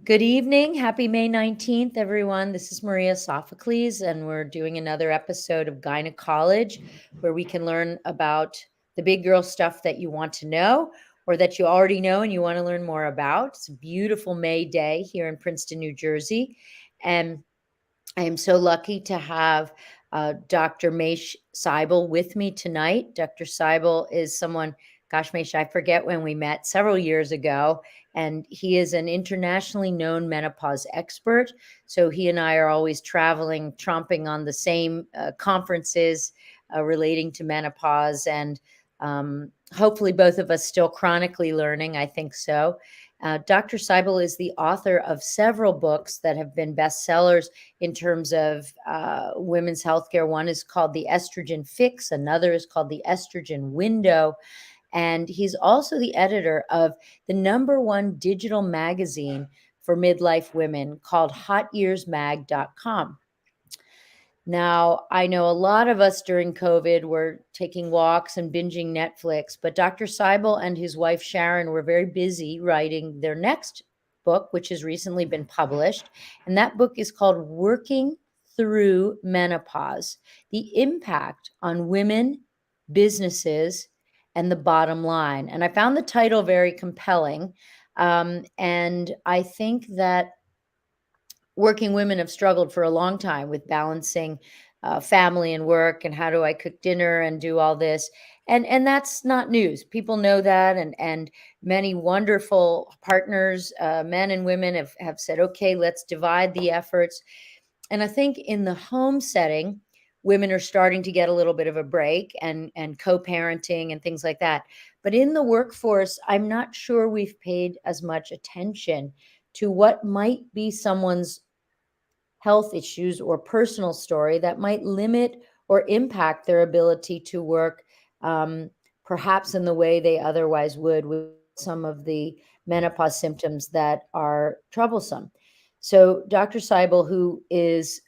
Good evening. Happy May 19th, everyone. This is Maria Sophocles, and we're doing another episode of Gynecology, where we can learn about the big girl stuff that you want to know or that you already know and you want to learn more about. It's a beautiful May day here in Princeton, New Jersey. And I am so lucky to have Dr. Mache Seibel with me tonight. Dr. Seibel is someone, gosh, Mache, I forget when we met several years ago, and he is an internationally known menopause expert. So he and I are always traveling, tromping on the same conferences relating to menopause, and hopefully both of us still chronically learning. I think so. Dr. Seibel is the author of several books that have been bestsellers in terms of women's healthcare. One is called The Estrogen Fix, another is called The Estrogen Window. And he's also the editor of the #1 digital magazine for midlife women called HotYearsMag.com. Now, I know a lot of us during COVID were taking walks and binging Netflix, but Dr. Seibel and his wife Sharon were very busy writing their next book, which has recently been published. And that book is called Working Through Menopause: The Impact on Women, Businesses, and the Bottom Line. And I found the title very compelling. And I think that working women have struggled for a long time with balancing family and work, and how do I cook dinner and do all this. And that's not news. People know that, and many wonderful partners, men and women, have said, okay, let's divide the efforts. And I think in the home setting, women are starting to get a little bit of a break, and co-parenting and things like that. But in the workforce, I'm not sure we've paid as much attention to what might be someone's health issues or personal story that might limit or impact their ability to work, perhaps in the way they otherwise would, with some of the menopause symptoms that are troublesome. So, Dr. Seibel, who is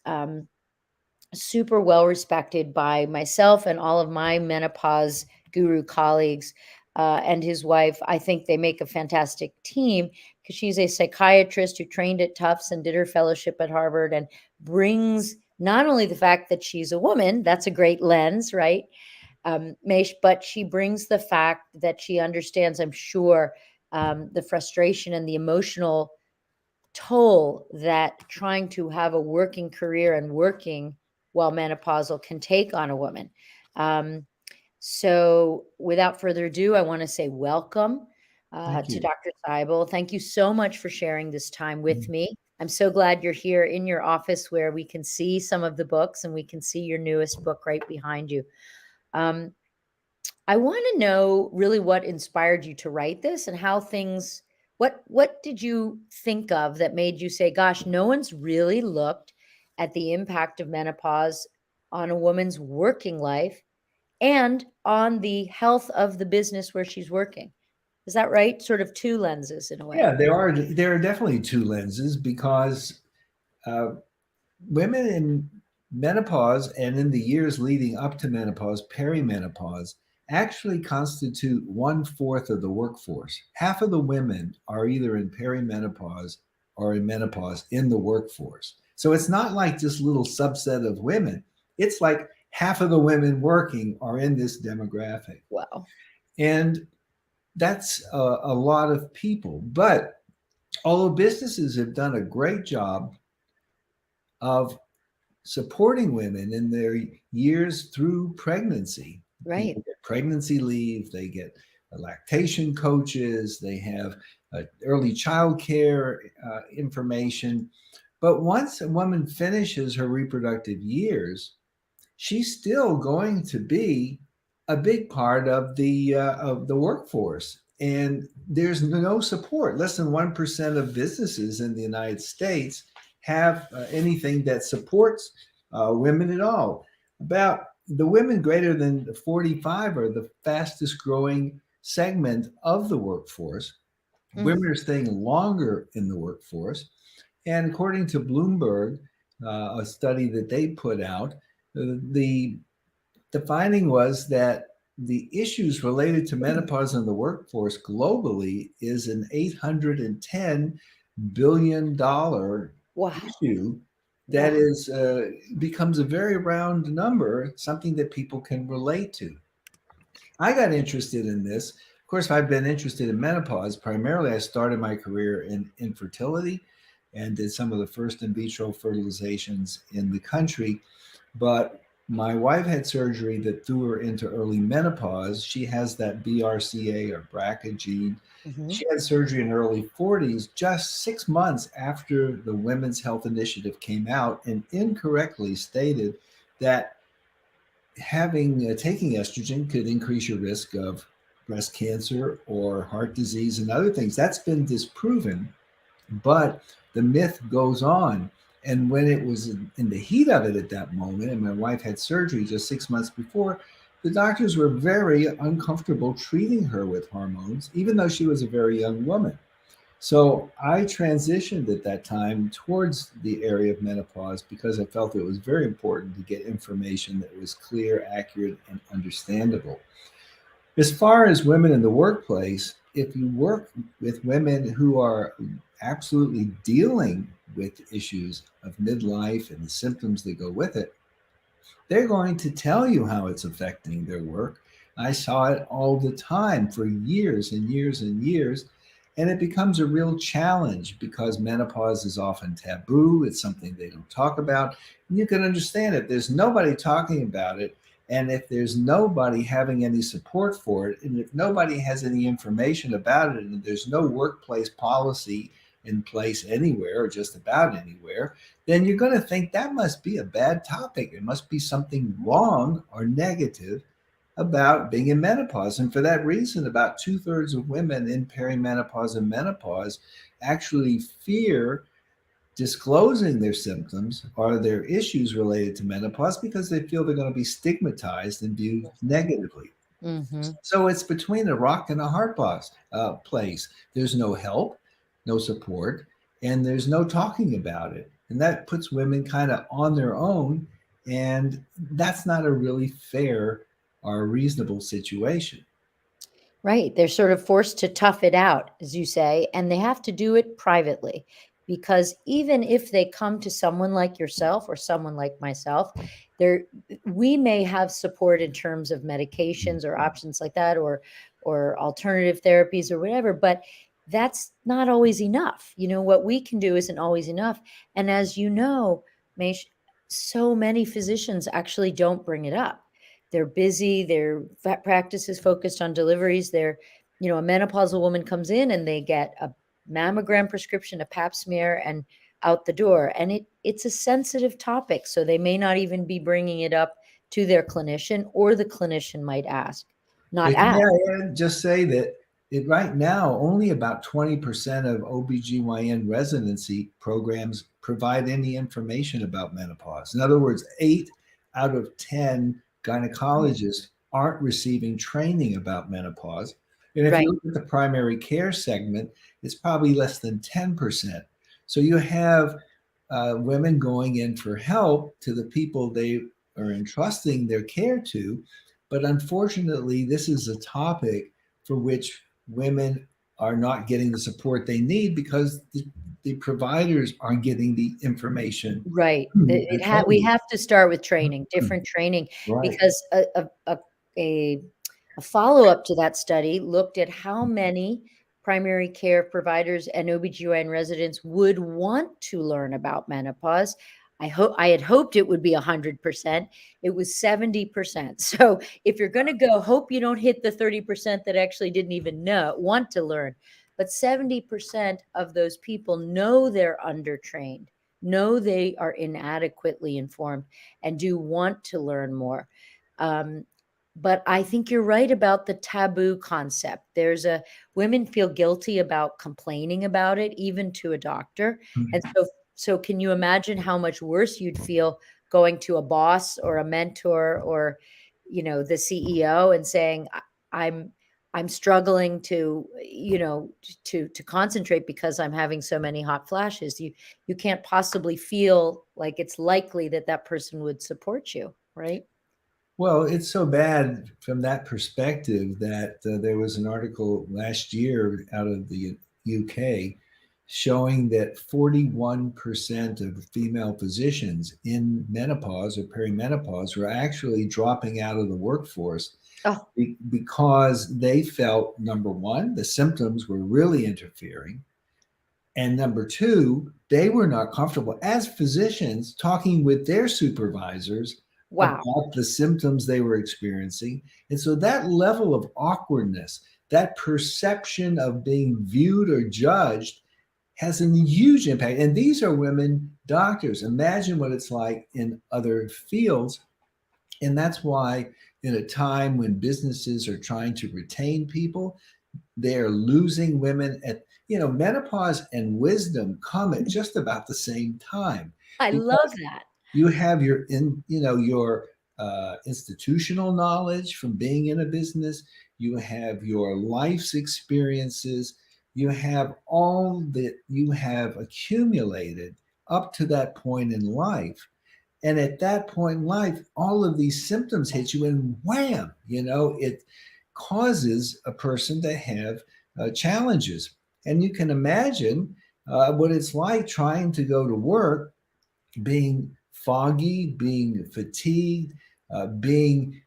super well respected by myself and all of my menopause guru colleagues, and his wife, I think they make a fantastic team, because she's a psychiatrist who trained at Tufts and did her fellowship at Harvard, and brings not only the fact that she's a woman, that's a great lens, right, Mesh, but she brings the fact that she understands, I'm sure, the frustration and the emotional toll that trying to have a working career and working while menopausal can take on a woman. So without further ado, I want to say welcome Thank to you. Dr. Seibel. Thank you so much for sharing this time with me. I'm so glad you're here in your office, where we can see some of the books, and we can see your newest book right behind you. Um, I want to know really what inspired you to write this, and how things, what did you think of that made you say, gosh, no one's really looked at the impact of menopause on a woman's working life and on the health of the business where she's working. Is that right? Sort of two lenses in a way. Yeah, there are definitely two lenses because uh, women in menopause and in the years leading up to menopause, perimenopause, actually constitute 1/4 of the workforce. Half of the women are either in perimenopause or in menopause in the workforce. So it's not like this little subset of women. It's like half of the women working are in this demographic. Wow. And that's a lot of people. But although businesses have done a great job of supporting women in their years through pregnancy, Right. people get pregnancy leave, they get lactation coaches, they have early child care information. But once a woman finishes her reproductive years, she's still going to be a big part of the workforce. And there's no support. Less than 1% of businesses in the United States have anything that supports women at all. About the women greater than 45 are the fastest growing segment of the workforce. Mm. Women are staying longer in the workforce. And according to Bloomberg, a study that they put out, the the finding was that the issues related to menopause in the workforce globally is an $810 billion Wow. issue that Wow. is becomes a very round number, something that people can relate to. I got interested in this. Of course, I've been interested in menopause. Primarily, I started my career in infertility and did some of the first in vitro fertilizations in the country. But my wife had surgery that threw her into early menopause. She has that BRCA or BRCA gene. Hmm. She had surgery in her early 40s, just 6 months after the Women's Health Initiative came out and incorrectly stated that having taking estrogen could increase your risk of breast cancer or heart disease and other things. That's been disproven, but the myth goes on. And when it was in the heat of it at that moment, and my wife had surgery just 6 months before, the doctors were very uncomfortable treating her with hormones, even though she was a very young woman. So I transitioned at that time towards the area of menopause because I felt it was very important to get information that was clear, accurate, and understandable. As far as women in the workplace, if you work with women who are absolutely dealing with issues of midlife and the symptoms that go with it, they're going to tell you how it's affecting their work. I saw it all the time for years and years and years. And it becomes a real challenge because menopause is often taboo. It's something they don't talk about. And you can understand it. There's nobody talking about it. And if there's nobody having any support for it, and if nobody has any information about it, and there's no workplace policy in place anywhere or just about anywhere, then you're going to think that must be a bad topic. It must be something wrong or negative about being in menopause. And for that reason, about two-thirds of women in perimenopause and menopause actually fear disclosing their symptoms or their issues related to menopause because they feel they're going to be stigmatized and viewed negatively. Hmm. So it's between a rock and a hard place. There's no help, no support, and there's no talking about it. And that puts women kind of on their own. And that's not a really fair or reasonable situation. Right. They're sort of forced to tough it out, as you say, and they have to do it privately. Because even if they come to someone like yourself or someone like myself, there we may have support in terms of medications or options like that, or alternative therapies or whatever, but that's not always enough. What we can do isn't always enough. And as you know, Mesh, so many physicians actually don't bring it up. They're busy, their practice is focused on deliveries. A menopausal woman comes in and they get a mammogram prescription, a pap smear, and out the door. And it's a sensitive topic, so they may not even be bringing it up to their clinician, or the clinician might not ask. Yeah, just say that right now, only about 20% of OBGYN residency programs provide any information about menopause. In other words, 8 out of 10 gynecologists aren't receiving training about menopause. And if you Right. look at the primary care segment, it's probably less than 10%. So you have women going in for help to the people they are entrusting their care to. But unfortunately, this is a topic for which women are not getting the support they need because the providers aren't getting the information. Right. The We training. have to start with training, different training, Right. because a a follow-up to that study looked at how many primary care providers and OBGYN residents would want to learn about menopause. I had hoped it would be 100%. It was 70%. So if you're going to go, hope you don't hit the 30% that actually didn't even want to learn. But 70% of those people know they're undertrained, know they are inadequately informed, and do want to learn more. Um, but I think you're right about the taboo concept. Women feel guilty about complaining about it, even to a doctor. And so can you imagine how much worse you'd feel going to a boss or a mentor, or, the CEO, and saying, I'm I'm struggling to concentrate because I'm having so many hot flashes. You can't possibly feel like it's likely that that person would support you, right? Well, it's so bad from that perspective that there was an article last year out of the UK showing that 41% of female physicians in menopause or perimenopause were actually dropping out of the workforce Oh, because they felt, number one, the symptoms were really interfering. And number two, they were not comfortable as physicians talking with their supervisors wow. about the symptoms they were experiencing. And so that level of awkwardness, that perception of being viewed or judged has a huge impact. And these are women doctors. Imagine what it's like in other fields. And that's why, in a time when businesses are trying to retain people, they're losing women at, menopause and wisdom come at just about the same time, I love because that. you have your institutional knowledge from being in a business, you have your life's experiences, you have all that you have accumulated up to that point in life. And at that point in life, all of these symptoms hit you, and wham, it causes a person to have challenges. And you can imagine what it's like trying to go to work, being foggy, being fatigued, being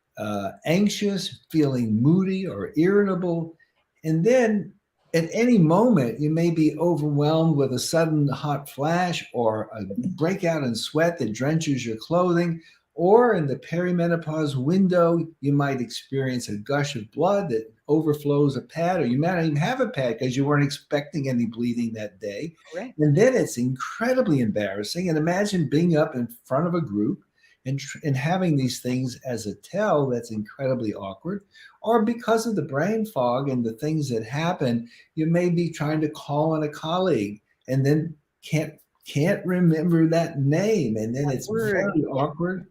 anxious, feeling moody or irritable. And then at any moment, you may be overwhelmed with a sudden hot flash or a breakout in sweat that drenches your clothing. Or in the perimenopause window, you might experience a gush of blood that overflows a pad, or you might not even have a pad because you weren't expecting any bleeding that day. Correct. And then it's incredibly embarrassing. And imagine being up in front of a group and having these things as a tell. That's incredibly awkward. Or because of the brain fog and the things that happen, you may be trying to call on a colleague and then can't remember that name. And then That it's word. very Yeah. awkward.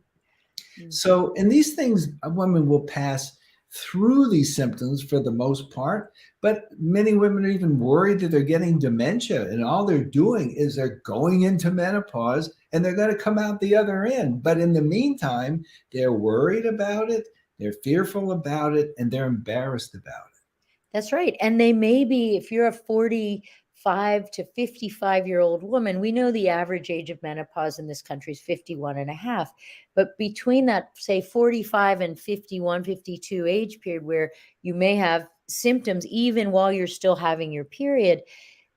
Mhm. So, and these things, women will pass through these symptoms for the most part, but many women are even worried that they're getting dementia, and all they're doing is they're going into menopause and they're going to come out the other end. But in the meantime, they're worried about it, they're fearful about it, and they're embarrassed about it. That's right. And they may be, if you're a 45 to 55-year-old woman, we know the average age of menopause in this country is 51 and a half. But between that, say, 45 and 51, 52 age period, where you may have symptoms even while you're still having your period,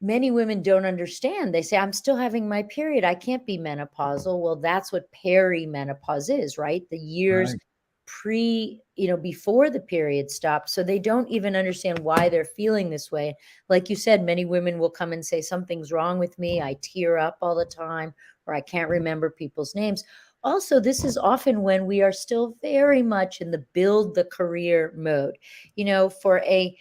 many women don't understand. They say, I'm still having my period. I can't be menopausal. Well, that's what perimenopause is, right? The years Right, before the period stops. So they don't even understand why they're feeling this way. Like you said, many women will come and say, something's wrong with me. I tear up all the time, or I can't remember people's names. Also, this is often when we are still very much in the build the career mode. For a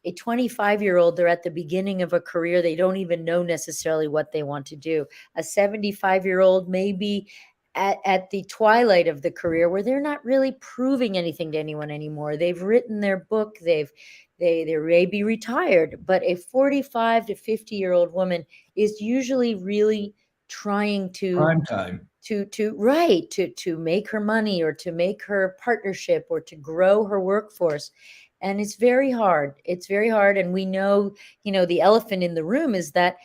25-year-old, they're at the beginning of a career. They don't even know necessarily what they want to do. A 75-year-old may be at the twilight of the career, where they're not really proving anything to anyone anymore. They've written their book. They may be retired, but a 45 to 50-year-old woman is usually really trying to prime time. to make her money, or to make her partnership, or to grow her workforce. And it's very hard. It's very hard. And we know, the elephant in the room is that,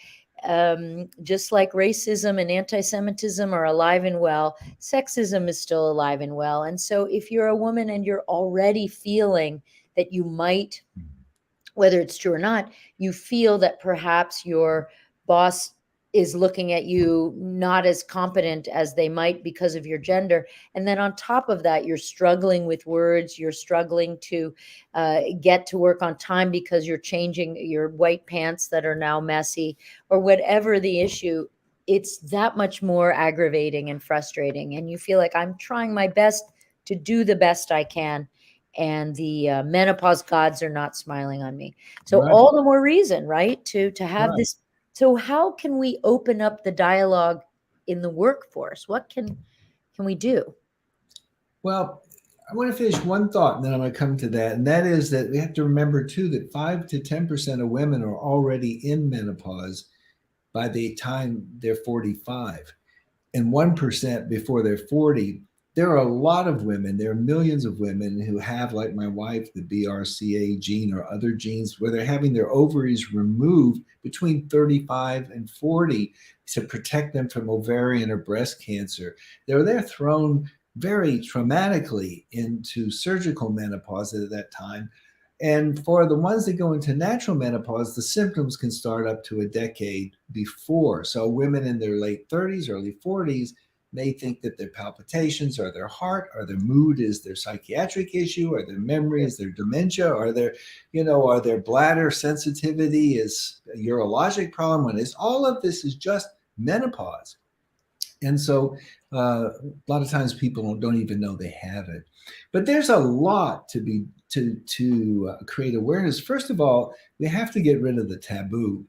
just like racism and anti-Semitism are alive and well, sexism is still alive and well. And so if you're a woman and you're already feeling that you might, whether it's true or not, you feel that perhaps your boss is looking at you not as competent as they might because of your gender. And then on top of that, you're struggling with words, you're struggling to get to work on time because you're changing your white pants that are now messy, or whatever the issue. It's that much more aggravating and frustrating. And you feel like, I'm trying my best to do the best I can, and the menopause gods are not smiling on me. So Right, all the more reason, right, to have right. this. So how can we open up the dialogue in the workforce? What can we do? Well, I want to finish one thought and then I'm going to come to that. And that is that we have to remember, too, that 5 to 10% of women are already in menopause by the time they're 45, and 1% before they're 40. there are a lot of women, there are millions of women who have, like my wife, the BRCA gene or other genes where they're having their ovaries removed between 35 and 40 to protect them from ovarian or breast cancer. They're thrown very traumatically into surgical menopause at that time. And for the ones that go into natural menopause, the symptoms can start up to a decade before. So women in their late 30s, early 40s may think that their palpitations or their heart or their mood is their psychiatric issue, or their memory is their dementia, or or their bladder sensitivity is a urologic problem, when it's all of this is just menopause. And so a lot of times people don't even know they have it. But there's a lot to create awareness. First of all, we have to get rid of the taboo.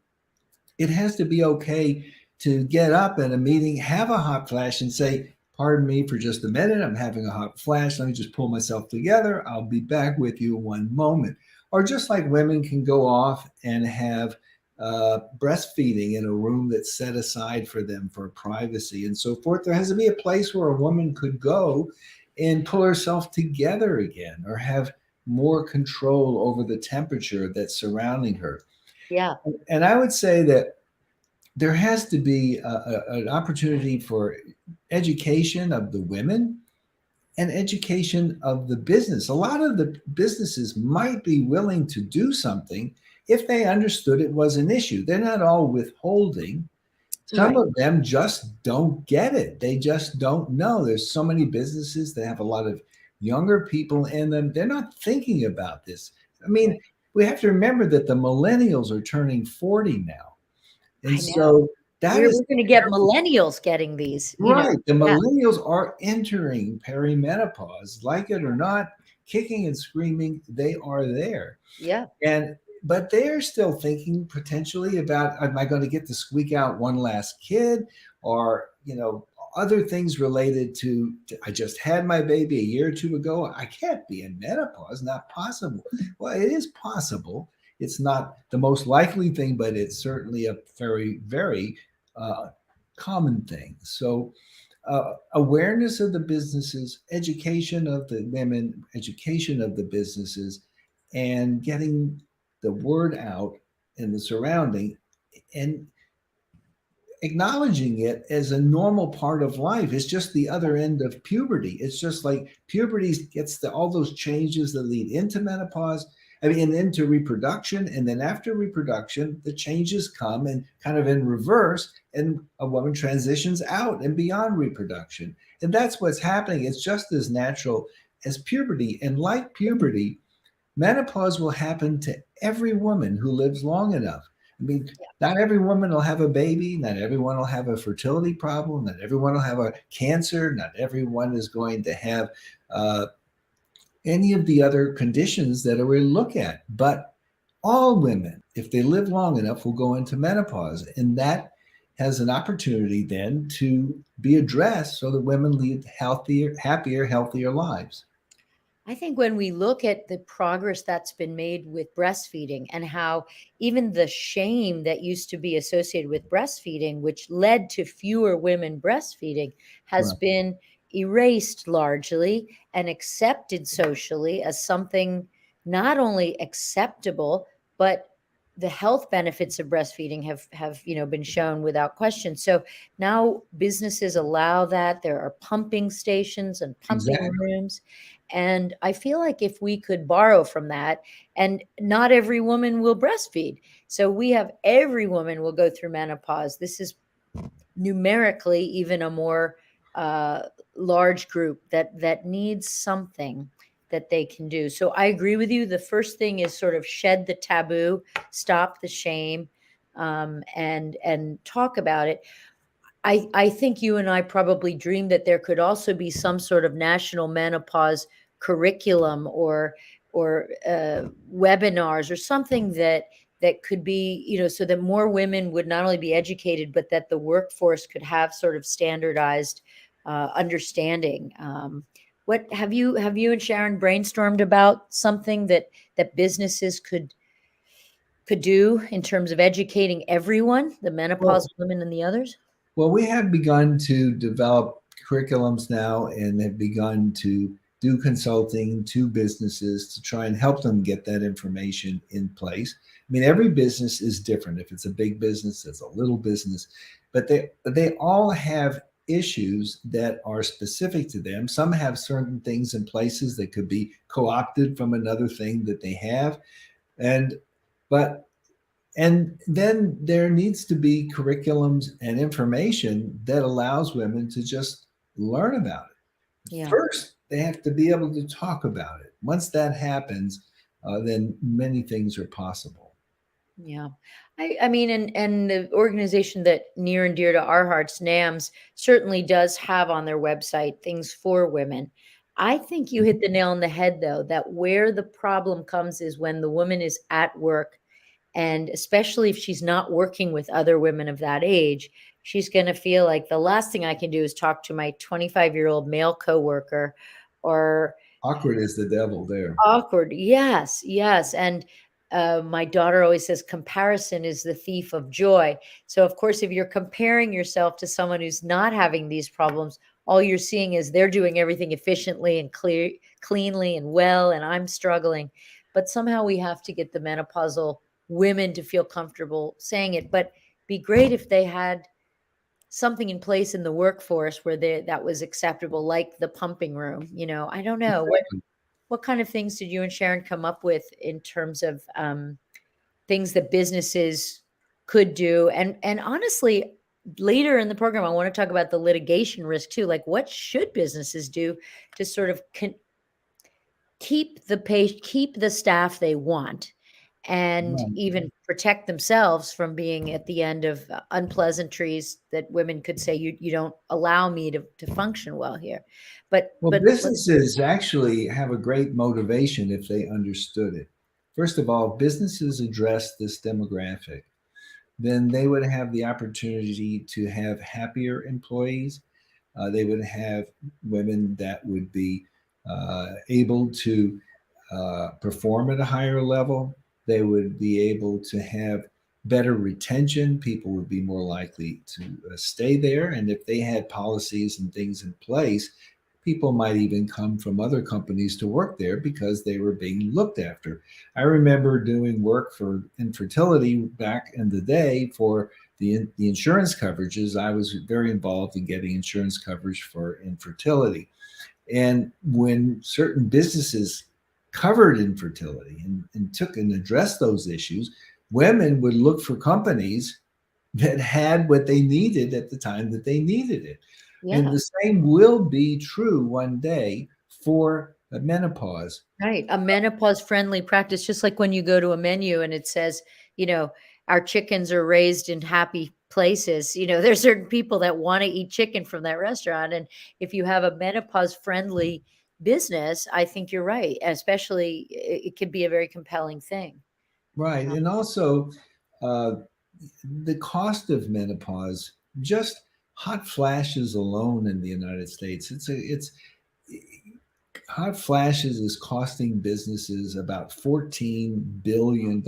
It has to be okay to get up at a meeting, have a hot flash, and say, pardon me for just a minute, I'm having a hot flash. Let me just pull myself together. I'll be back with you in one moment. Or just like women can go off and have breastfeeding in a room that's set aside for them for privacy and so forth. There has to be a place where a woman could go and pull herself together again, or have more control over the temperature that's surrounding her. Yeah. And I would say that there has to be an opportunity for education of the women and education of the business. A lot of the businesses might be willing to do something if they understood it was an issue. They're not all withholding. Some Right. of them just don't get it. They just don't know. There's so many businesses that have a lot of younger people in them. They're not thinking about this. I mean, Right. we have to remember that the millennials are turning 40 now. And I know. so that We're is we're gonna get millennials getting these, right. The Yeah. millennials are entering perimenopause, like it or not, kicking and screaming. They are there. Yeah. And but they're still thinking potentially about, am I going to get to squeak out one last kid, or other things related to, I just had my baby a year or two ago, I can't be in menopause, not possible. Well, it is possible. It's not the most likely thing, but it's certainly a very, very uh, common thing. So awareness of the businesses, education of the women, education of the businesses, and getting the word out in the surrounding, and acknowledging it as a normal part of life. It's just the other end of puberty. It's just like puberty gets all those changes that lead into menopause. I mean, and into reproduction. And then after reproduction, the changes come and kind of in reverse, and a woman transitions out and beyond reproduction. And that's what's happening. It's just as natural as puberty. And like puberty, menopause will happen to every woman who lives long enough. I mean, not every woman will have a baby. Not everyone will have a fertility problem. Not everyone will have a cancer. Not everyone is going to have any of the other conditions that we look at. But all women, if they live long enough, will go into menopause. And that has an opportunity then to be addressed so that women lead healthier, happier, healthier lives. I think when we look at the progress that's been made with breastfeeding, and how even the shame that used to be associated with breastfeeding, which led to fewer women breastfeeding, has Right. been erased largely and accepted socially as something not only acceptable, but the health benefits of breastfeeding have been shown without question. So now businesses allow that. There are pumping stations and pumping Exactly. rooms. And I feel like if we could borrow from that, and not every woman will breastfeed. So we have every woman will go through menopause. This is numerically even a more uh, large group that needs something that they can do. So I agree with you. The first thing is sort of shed the taboo, stop the shame, and talk about it. I think you and I probably dreamed that there could also be some sort of national menopause curriculum, or webinars, or something that could be, so that more women would not only be educated, but that the workforce could have sort of standardized understanding. What have you and Sharon brainstormed about something that businesses could do in terms of educating everyone, the menopausal Well, women and the others? Well, we have begun to develop curriculums now and have begun to do consulting to businesses to try and help them get that information in place. I mean, every business is different. If it's a big business, it's a little business, but they all have issues that are specific to them. Some have certain things in places that could be co-opted from another thing that they have. And but and then there needs to be curriculums and information that allows women to just learn about it. Yeah. First, they have to be able to talk about it. Once that happens, then many things are possible. Yeah. I mean, and the organization that near and dear to our hearts, NAMS, certainly does have on their website things for women. I think you hit the nail on the head, though, that where the problem comes is when the woman is at work, and especially if she's not working with other women of that age, she's going to feel like the last thing I can do is talk to my 25-year-old male coworker or Awkward is the devil there. awkward. Yes, yes. And my daughter always says comparison is the thief of joy. So, of course, if you're comparing yourself to someone who's not having these problems, all you're seeing is they're doing everything efficiently and cleanly and well, and I'm struggling. But somehow we have to get the menopausal women to feel comfortable saying it. But be great if they had something in place in the workforce where that was acceptable, like the pumping room. I don't know what kind of things did you and Sharon come up with in terms of things that businesses could do? And honestly, later in the program, I want to talk about the litigation risk too. Like, what should businesses do to sort of keep the staff they want, and Right. even protect themselves from being at the end of unpleasantries that women could say, you don't allow me to function well here. But Well, let's businesses actually have a great motivation if they understood it. First of all, businesses address this demographic, then they would have the opportunity to have happier employees. They would have women that would be able to perform at a higher level. They would be able to have better retention. People would be more likely to stay there. And if they had policies and things in place, people might even come from other companies to work there because they were being looked after. I remember doing work for infertility back in the day for the insurance coverages. I was very involved in getting insurance coverage for infertility. And when certain businesses covered infertility and took and addressed those issues, women would look for companies that had what they needed at the time that they needed it. And Yeah. the same will be true one day for menopause. Right, a menopause-friendly practice, just like when you go to a menu and it says, you know, "Our chickens are raised in happy places." There's certain people that wanna eat chicken from that restaurant, and if you have a menopause-friendly business, I think you're right, especially it could be a very compelling thing. Right. Uh, And also, uh, the cost of menopause, just hot flashes alone in the United States, it's hot flashes is costing businesses about $14 billion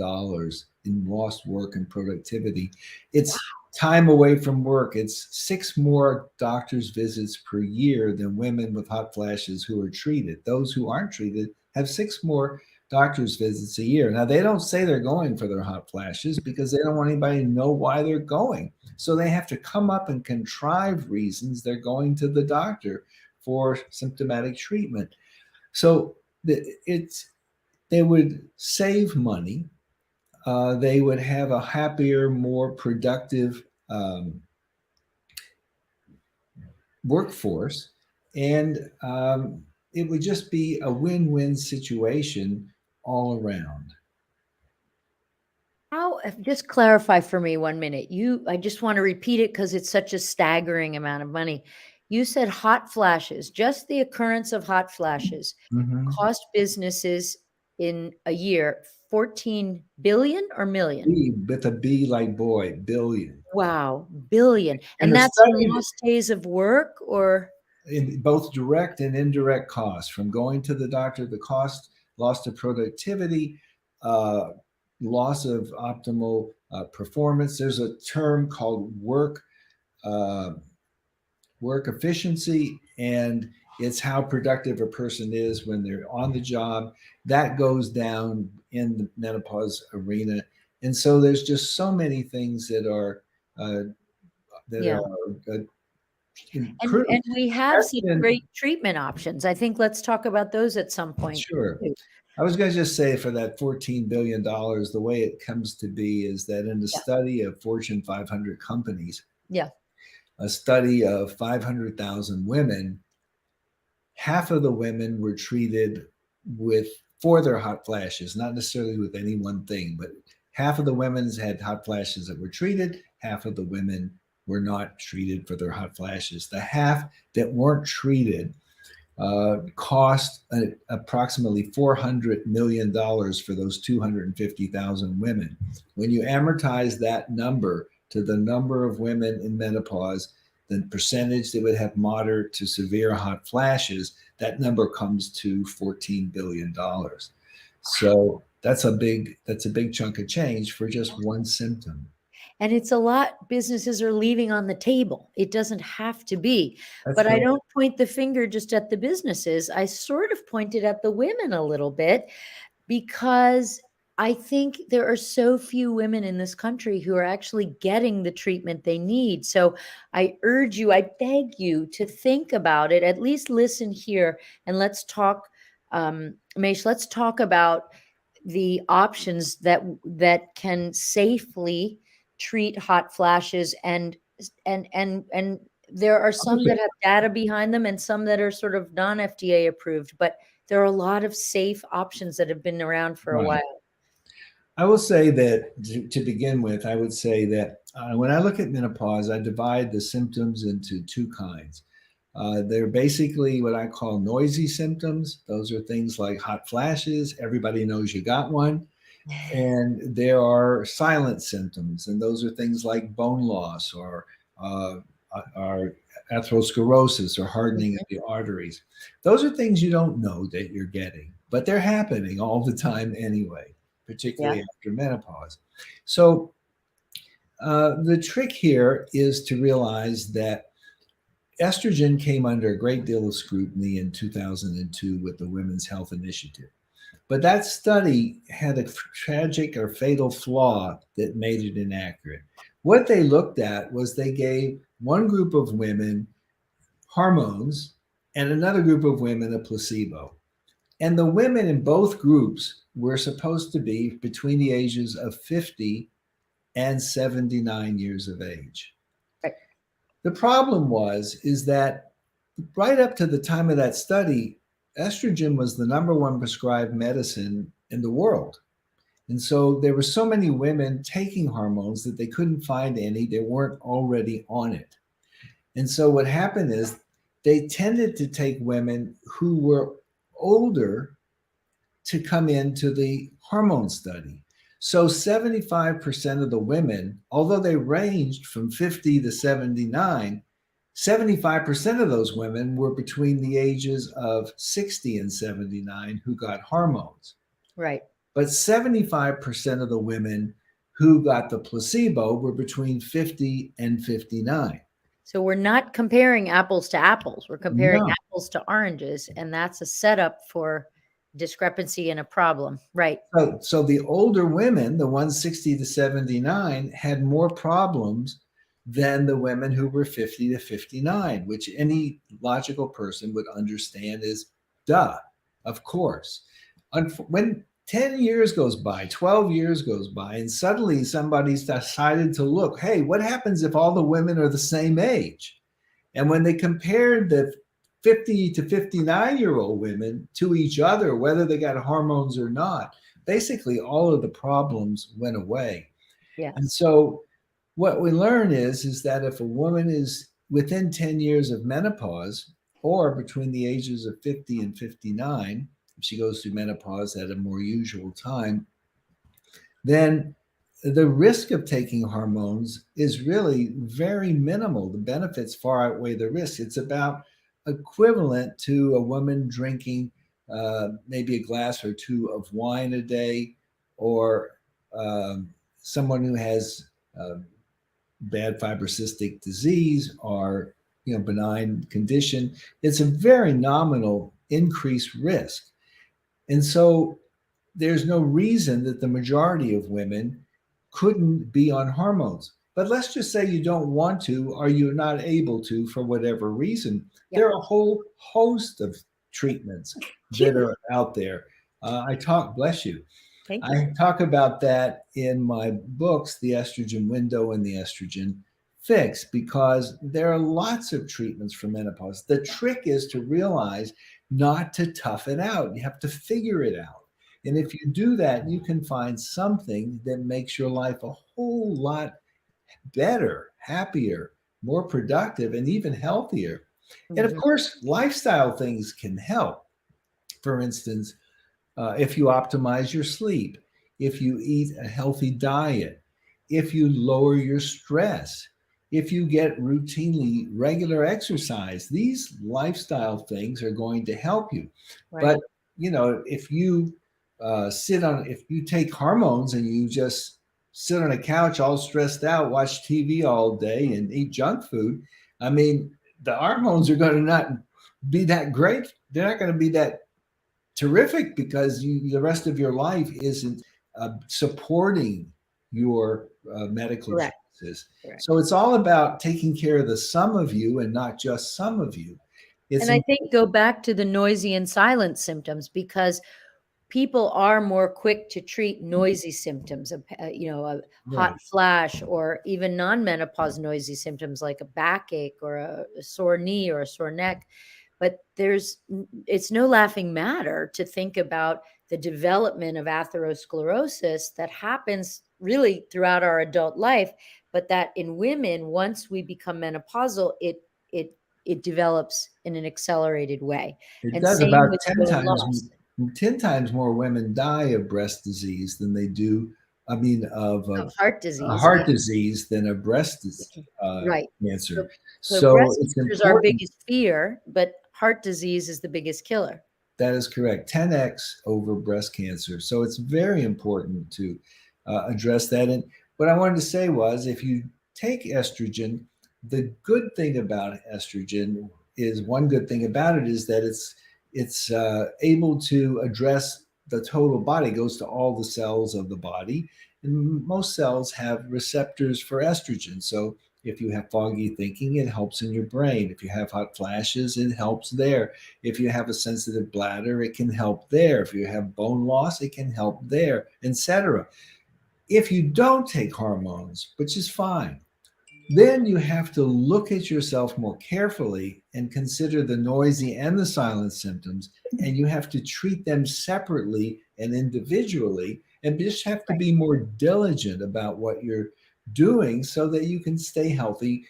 in lost work and productivity. It's time away from work. It's 6 more doctor's visits per year than women with hot flashes who are treated. Those who aren't treated have 6 more doctor's visits a year. Now, they don't say they're going for their hot flashes because they don't want anybody to know why they're going. So they have to come up and contrive reasons they're going to the doctor for symptomatic treatment. So they would save money. They would have a happier, more productive workforce, and it would just be a win-win situation all around. just clarify for me 1 minute. I just wanna repeat it because it's such a staggering amount of money. You said hot flashes, just the occurrence of hot flashes Mhm. cost businesses in a year 14 billion or million? B with a B like boy, billion. Wow, billion. And And the that's in study lost days of work, or in both direct and indirect costs from going to the doctor, the cost, loss of productivity, uh, loss of optimal performance. There's a term called work uh, work efficiency, and it's how productive a person is when they're on the job. That goes down in the menopause arena. And so there's just so many things that are uh, Yeah. improved. And we have That's such been great treatment options. I think let's talk about those at some point sure. too. I was going to just say for that $14 billion, the way it comes to be is that in a Yeah. study of Fortune 500 companies, Yeah. a study of 500,000 women, half of the women were treated with for their hot flashes, not necessarily with any one thing, but half of the women had hot flashes that were treated, half of the women were not treated for their hot flashes. The half that weren't treated cost approximately $400 million for those 250,000 women. When you amortize that number to the number of women in menopause, the percentage that would have moderate to severe hot flashes, that number comes to $14 billion. So that's a big chunk of change for just one symptom. And it's a lot businesses are leaving on the table. It doesn't have to be. That's But I correct. don't point the finger just at the businesses. I sort of pointed at the women a little bit because I think there are so few women in this country who are actually getting the treatment they need. So I urge you, I beg you to think about it, at least listen here, and let's talk, Mesh, let's talk about the options that can safely treat hot flashes and there are some Okay. that have data behind them and some that are sort of non-FDA approved, but there are a lot of safe options that have been around for a Right. while. I will say that to begin with, I would say that when I look at menopause, I divide the symptoms into two kinds. They're basically what I call noisy symptoms. Those are things like hot flashes. Everybody knows you got one. And there are silent symptoms, and those are things like bone loss uh, or atherosclerosis or hardening of Mhm. the arteries. Those are things you don't know that you're getting, but they're happening all the time anyway, Yeah. particularly after menopause. So the trick here is to realize that estrogen came under a great deal of scrutiny in 2002 with the Women's Health Initiative. But that study had a tragic or fatal flaw that made it inaccurate. What they looked at was they gave one group of women hormones and another group of women a placebo. And the women in both groups were supposed to be between the ages of 50 and 79 years of age. Right. The problem was is that right up to the time of that study, estrogen was the number one prescribed medicine in the world. And so there were so many women taking hormones that they couldn't find any that weren't already on it. And so what happened is they tended to take women who were older to come into the hormone study. So 75% of the women, although they ranged from 50 to 79, 75% of those women were between the ages of 60 and 79 who got hormones. Right. But 75% of the women who got the placebo were between 50 and 59. So we're not comparing apples to apples. We're comparing No. apples to oranges, and that's a setup for discrepancy and a problem. Right. So the older women, the ones 60 to 79, had more problems than the women who were 50 to 59, which any logical person would understand is duh, of course. When 10 years goes by, 12 years goes by, and suddenly somebody's decided to look, hey, what happens if all the women are the same age? And when they compared the 50 to 59-year-old women to each other, whether they got hormones or not, basically all of the problems went away. And Yes. so what we learn is that if a woman is within 10 years of menopause or between the ages of 50 and 59, if she goes through menopause at a more usual time, then the risk of taking hormones is really very minimal. The benefits far outweigh the risks. It's about equivalent to a woman drinking maybe a glass or two of wine a day, or someone who has bad fibrocystic disease, or benign condition, it's a very nominal increased risk. And so there's no reason that the majority of women couldn't be on hormones. But let's just say you don't want to, or you're not able to for whatever reason. Yep. There are a whole host of treatments that are out there. Bless you. Thank you. I talk about that in my books, The Estrogen Window and The Estrogen Fix, because there are lots of treatments for menopause. The trick is to realize not to tough it out. You have to figure it out. And if you do that, you can find something that makes your life a whole lot better, happier, more productive, and even healthier. And of Mhm. course, lifestyle things can help. For instance, if you optimize your sleep, if you eat a healthy diet, if you lower your stress, if you get routinely regular exercise, these lifestyle things are going to help you. Right. But if you if you take hormones and you just sit on a couch all stressed out, watch TV all day, and eat junk food, I mean, the hormones are going to not be that great. They're not going to be that terrific because the rest of your life isn't supporting your medical Correct. choices. Correct. So it's all about taking care of the sum of you and not just some of you. It's And I think go back to the noisy and silent symptoms, because people are more quick to treat noisy symptoms, a hot right. flash, or even non-menopause noisy symptoms like a backache or a sore knee or a sore neck. But it's no laughing matter to think about the development of atherosclerosis that happens really throughout our adult life, but that in women, once we become menopausal, it it develops in an accelerated way. It And does same about with 10 bone times loss. 10 times more women die of breast disease than they do, I mean, Of heart a disease. heart disease than a breast Right. cancer. So So breast it's cancer is our important. biggest fear, but heart disease is the biggest killer. That is correct. 10x over breast cancer. So it's very important to address that. And what I wanted to say was if you take estrogen, the good thing about estrogen is one good thing about it is that it's able to address the total body, it goes to all the cells of the body. And most cells have receptors for estrogen. So if you have foggy thinking, it helps in your brain. If you have hot flashes, it helps there. If you have a sensitive bladder, it can help there. If you have bone loss, it can help there, etc. If you don't take hormones, which is fine, then you have to look at yourself more carefully and consider the noisy and the silent symptoms, and you have to treat them separately and individually, and just have to Right. be more diligent about what you're doing so that you can stay healthy,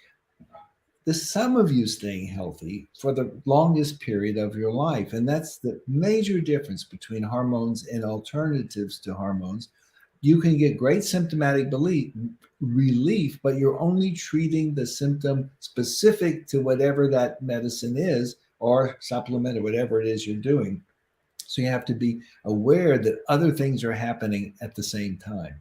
the sum of you staying healthy for the longest period of your life. And that's the major difference between hormones and alternatives to hormones. You can get great relief, but you're only treating the symptom specific to whatever that medicine is or supplement or whatever it is you're doing. So you have to be aware that other things are happening at the same time.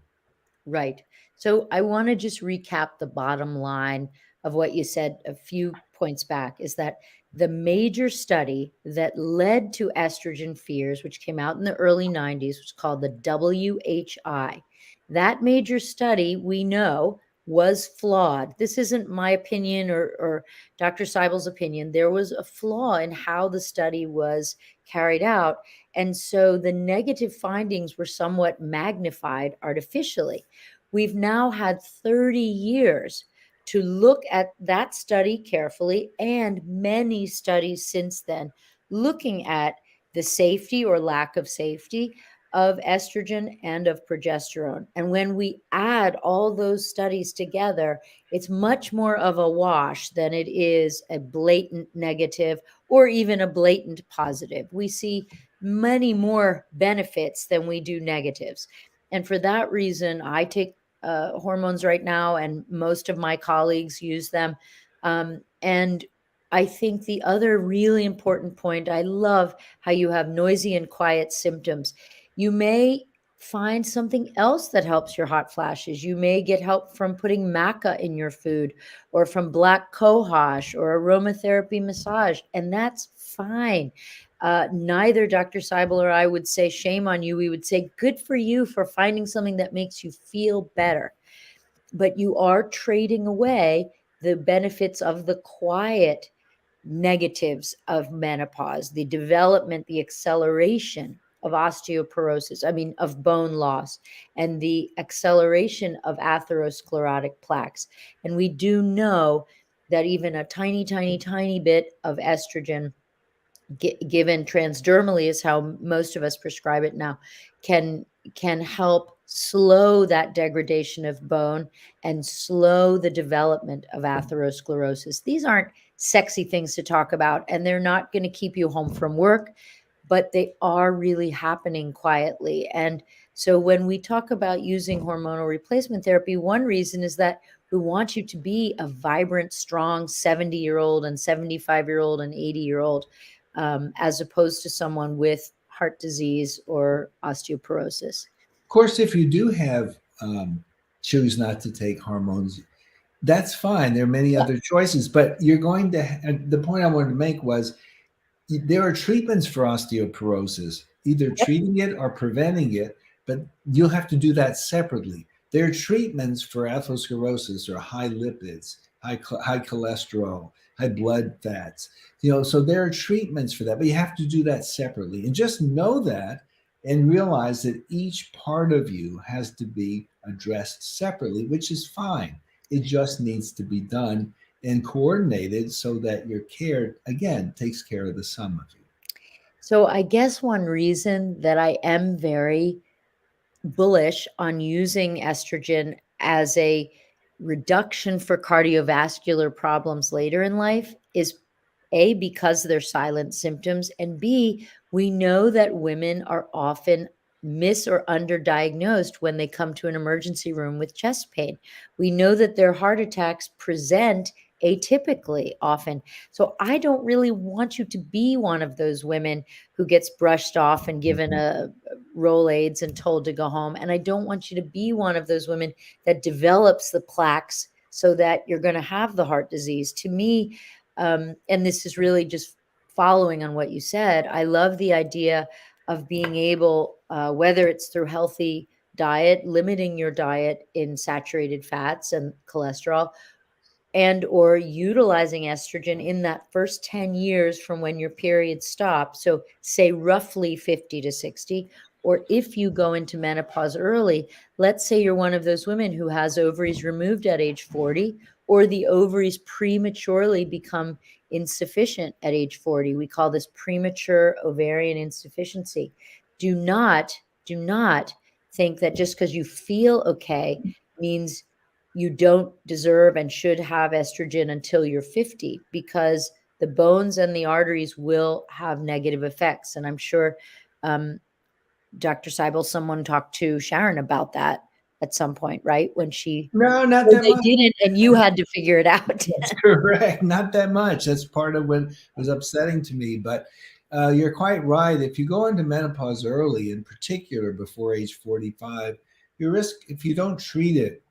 Right. So I want to just recap the bottom line of what you said a few points back, is that the major study that led to estrogen fears, which came out in the early 90s, was called the WHI. That major study, we know, was flawed. This isn't my opinion or Dr. Seibel's opinion. There was a flaw in how the study was carried out. And so the negative findings were somewhat magnified artificially. We've now had 30 years to look at that study carefully, and many studies since then looking at the safety or lack of safety of estrogen and of progesterone. And when we add all those studies together, it's much more of a wash than it is a blatant negative or even a blatant positive. We see many more benefits than we do negatives. And for that reason, I take hormones right now, and most of my colleagues use them. And I think the other really important point, I love how you have noisy and quiet symptoms. You may find something else that helps your hot flashes. You may get help from putting maca in your food, or from black cohosh or aromatherapy massage, and that's fine. Neither Dr. Seibel or I would say shame on you. We would say good for you for finding something that makes you feel better. But you are trading away the benefits of the quiet negatives of menopause, the development, the acceleration of osteoporosis, I mean, of bone loss, and the acceleration of atherosclerotic plaques. And we do know that even a tiny, tiny, tiny bit of estrogen given transdermally, is how most of us prescribe it now, can can help slow that degradation of bone and slow the development of atherosclerosis. These aren't sexy things to talk about, and they're not going to keep you home from work, but they are really happening quietly. And so when we talk about using hormonal replacement therapy, one reason is that we want you to be a vibrant, strong 70-year-old and 75-year-old and 80-year-old, as opposed to someone with heart disease or osteoporosis. Of course, if you do have choose not to take hormones, that's fine. There are many Yeah. other choices, but you're going to. The point I wanted to make was there are treatments for osteoporosis, either Yep. treating it or preventing it, but you'll have to do that separately. There are treatments for atherosclerosis or high lipids, high cholesterol, high blood fats. So there are treatments for that, but you have to do that separately. And just know that and realize that each part of you has to be addressed separately, which is fine. It just needs to be done and coordinated so that your care, again, takes care of the sum of you. So I guess one reason that I am very bullish on using estrogen as a reduction for cardiovascular problems later in life is A, because they're silent symptoms, and B, we know that women are often mis or underdiagnosed when they come to an emergency room with chest pain. We know that their heart attacks present atypically often. So I don't really want you to be one of those women who gets brushed off and given Mhm. a Rolaids and told to go home. And I don't want you to be one of those women that develops the plaques so that you're going to have the heart disease. To me, and this is really just following on what you said, I love the idea of being able, whether it's through healthy diet, limiting your diet in saturated fats and cholesterol, and or utilizing estrogen in that first 10 years from when your period stops. So say roughly 50 to 60. Or if you go into menopause early, let's say you're one of those women who has ovaries removed at age 40, or the ovaries prematurely become insufficient at age 40. We call this premature ovarian insufficiency. Do not think that just because you feel okay means you don't deserve and should have estrogen until you're 50, because the bones and the arteries will have negative effects. And I'm sure, um, Dr. Seibel, someone talked to Sharon about that at some point, right? When she, No, not or that they much. didn't, and you had to figure it out. That's correct. Not that much. That's part of what was upsetting to me. But you're quite right. If you go into menopause early, in particular before age 45, your risk, uh, if you don't treat it,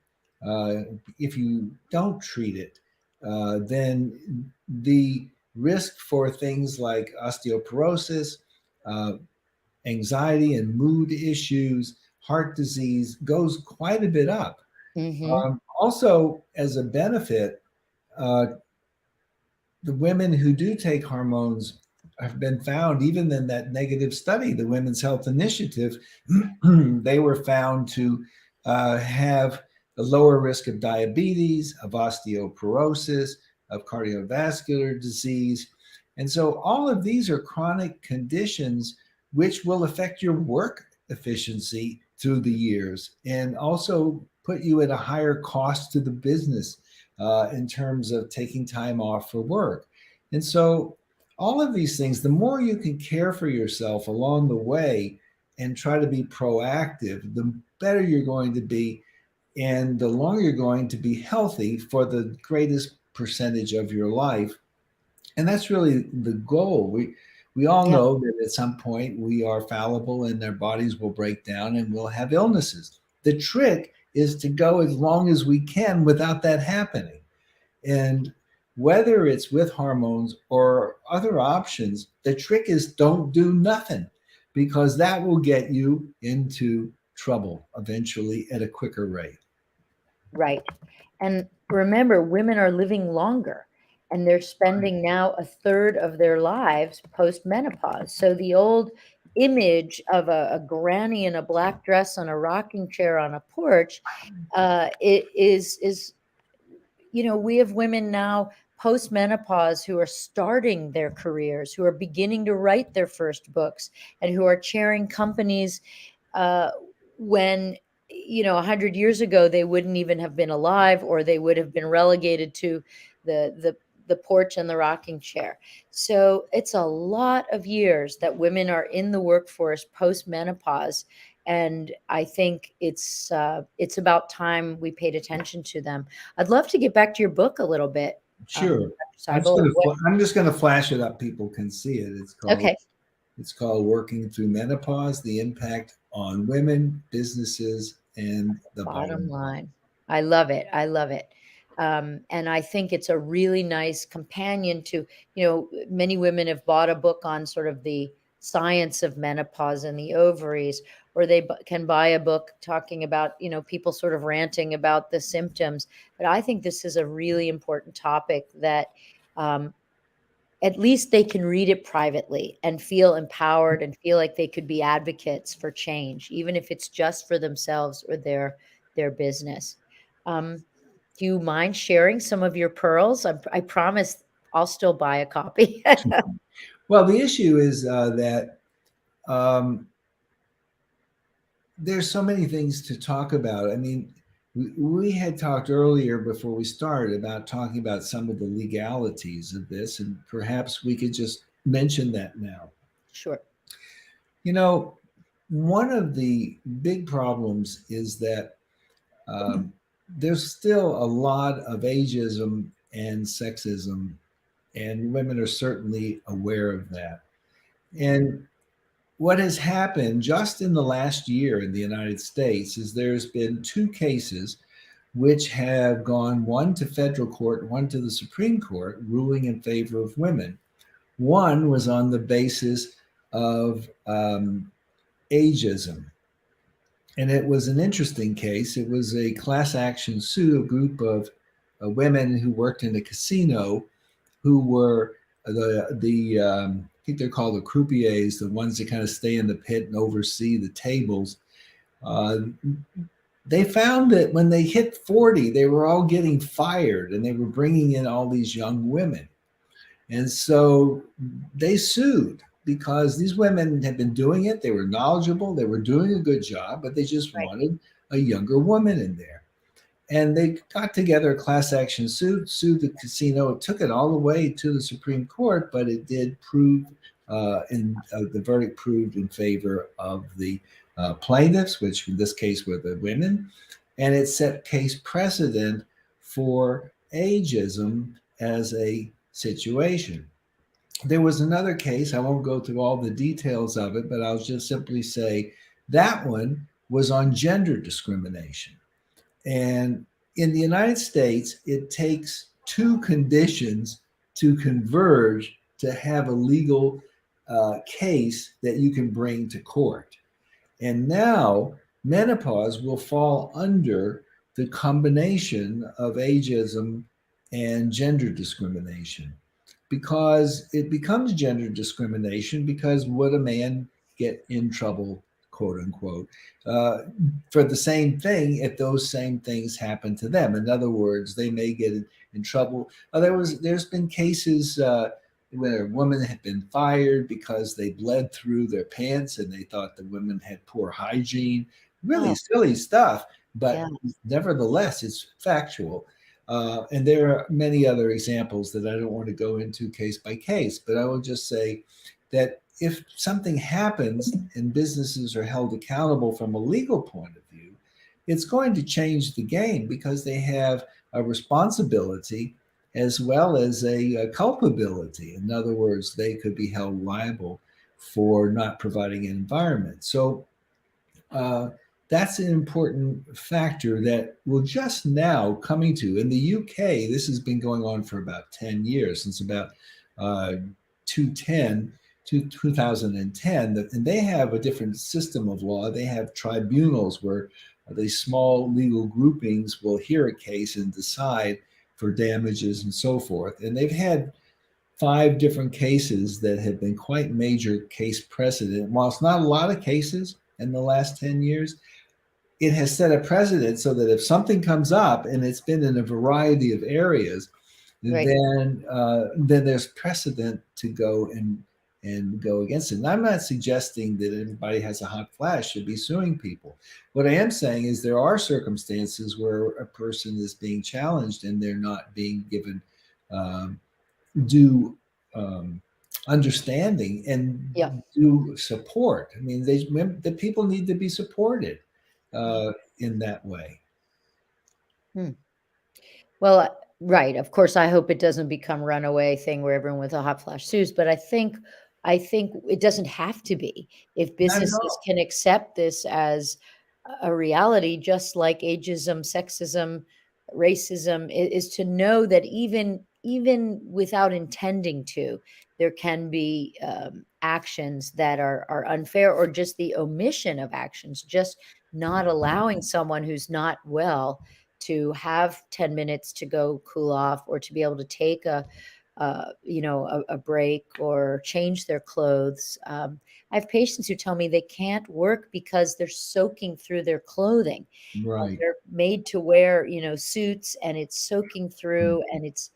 then the risk for things like osteoporosis, uh, anxiety and mood issues, heart disease goes quite a bit up. Hmm. Also, as a benefit, uh, the women who do take hormones have been found, even in that negative study, the Women's Health Initiative, they were found to have a lower risk of diabetes, of osteoporosis, of cardiovascular disease. And so all of these are chronic conditions which will affect your work efficiency through the years and also put you at a higher cost to the business in terms of taking time off for work. And so, all of these things, the more you can care for yourself along the way and try to be proactive, the better you're going to be, and the longer you're going to be healthy for the greatest percentage of your life. And that's really the goal. We We all Yeah. know that at some point we are fallible and their bodies will break down and we'll have illnesses. The trick is to go as long as we can without that happening. And whether it's with hormones or other options, the trick is don't do nothing, because that will get you into trouble eventually at a quicker rate. Right. And remember, women are living longer and they're spending now a third of their lives post menopause. So the old image of a granny in a black dress on a rocking chair on a porch, it is, you know, we have women now post menopause who are starting their careers, who are beginning to write their first books, and who are chairing companies uh, when, you know, 100 years ago they wouldn't even have been alive, or they would have been relegated to the porch and the rocking chair. So it's a lot of years that women are in the workforce post menopause, and I think it's about time we paid attention to them. I'd love to get back to your book a little bit, Sure. Dr. Seibel. I'm just going to flash it up. People can see it. Okay, It's called Working Through Menopause: The Impact on Women, Businesses, and the bottom Bottom Line. line. I love it. I love it. And I think it's a really nice companion to, you know, many women have bought a book on sort of the science of menopause and the ovaries, or they can buy a book talking about, you know, people sort of ranting about the symptoms. But I think this is a really important topic that um, at least they can read it privately and feel empowered and feel like they could be advocates for change, even if it's just for themselves or their business. Do you mind sharing some of your pearls? I promise I'll still buy a copy. Well, the issue is that um, there's so many things to talk about. I mean, we had talked earlier before we started about talking about some of the legalities of this, and perhaps we could just mention that now. Sure. You know, one of the big problems is that um, there's still a lot of ageism and sexism, and women are certainly aware of that. And what has happened just in the last year in the United States is there's been two cases which have gone, one to federal court, one to the Supreme Court, ruling in favor of women. One was on the basis of ageism. And it was an interesting case. It was a class action suit, a group of women who worked in a casino who were I think they're called the croupiers, the ones that kind of stay in the pit and oversee the tables. Uh, they found that when they hit 40, they were all getting fired and they were bringing in all these young women. And so they sued because these women had been doing it. They were knowledgeable, they were doing a good job, but they just Right. wanted a younger woman in there. And they got together a class action suit, sued the casino. It took it all the way to the Supreme Court, but it did prove, the verdict proved in favor of the plaintiffs, which in this case were the women. And it set case precedent for ageism as a situation. There was another case, I won't go through all the details of it, but I'll just simply say that one was on gender discrimination. And in the United States, it takes two conditions to converge to have a legal case that you can bring to court. And now menopause will fall under the combination of ageism and gender discrimination, because it becomes gender discrimination because would a man get in trouble, quote unquote, uh, for the same thing if those same things happen to them? In other words, they may get in trouble. There's been cases where a woman had been fired because they bled through their pants and they thought the women had poor hygiene. Really Oh, silly stuff, yeah. but nevertheless, it's factual. And there are many other examples that I don't want to go into case by case, but I will just say that if something happens and businesses are held accountable from a legal point of view, it's going to change the game because they have a responsibility as well as a culpability. In other words, they could be held liable for not providing an environment. So uh, that's an important factor that we're just now coming to. In the UK, this has been going on for about 10 years, since about uh, 210 to 2010, and they have a different system of law. They have tribunals where these small legal groupings will hear a case and decide for damages and so forth. And they've had 5 different cases that have been quite major case precedent. While it's not a lot of cases in the last 10 years, it has set a precedent so that if something comes up, and it's been in a variety of areas, Right. then there's precedent to go and go against it. And I'm not suggesting that anybody has a hot flash should be suing people. What I am saying is there are circumstances where a person is being challenged and they're not being given um, due understanding and Yeah. due support. I mean, the people need to be supported Yeah. in that way. Hmm. Well, right. Of course, I hope it doesn't become runaway thing where everyone with a hot flash sues, but I think it doesn't have to be. If Not at businesses all. can accept this as a reality, just like ageism, sexism, racism, is to know that even without intending to, there can be actions that are unfair, or just the omission of actions, just not allowing someone who's not well to have 10 minutes to go cool off, or to be able to take a break, or change their clothes. I have patients who tell me they can't work because they're soaking through their clothing. Right. They're made to wear, suits, and it's soaking through, and it's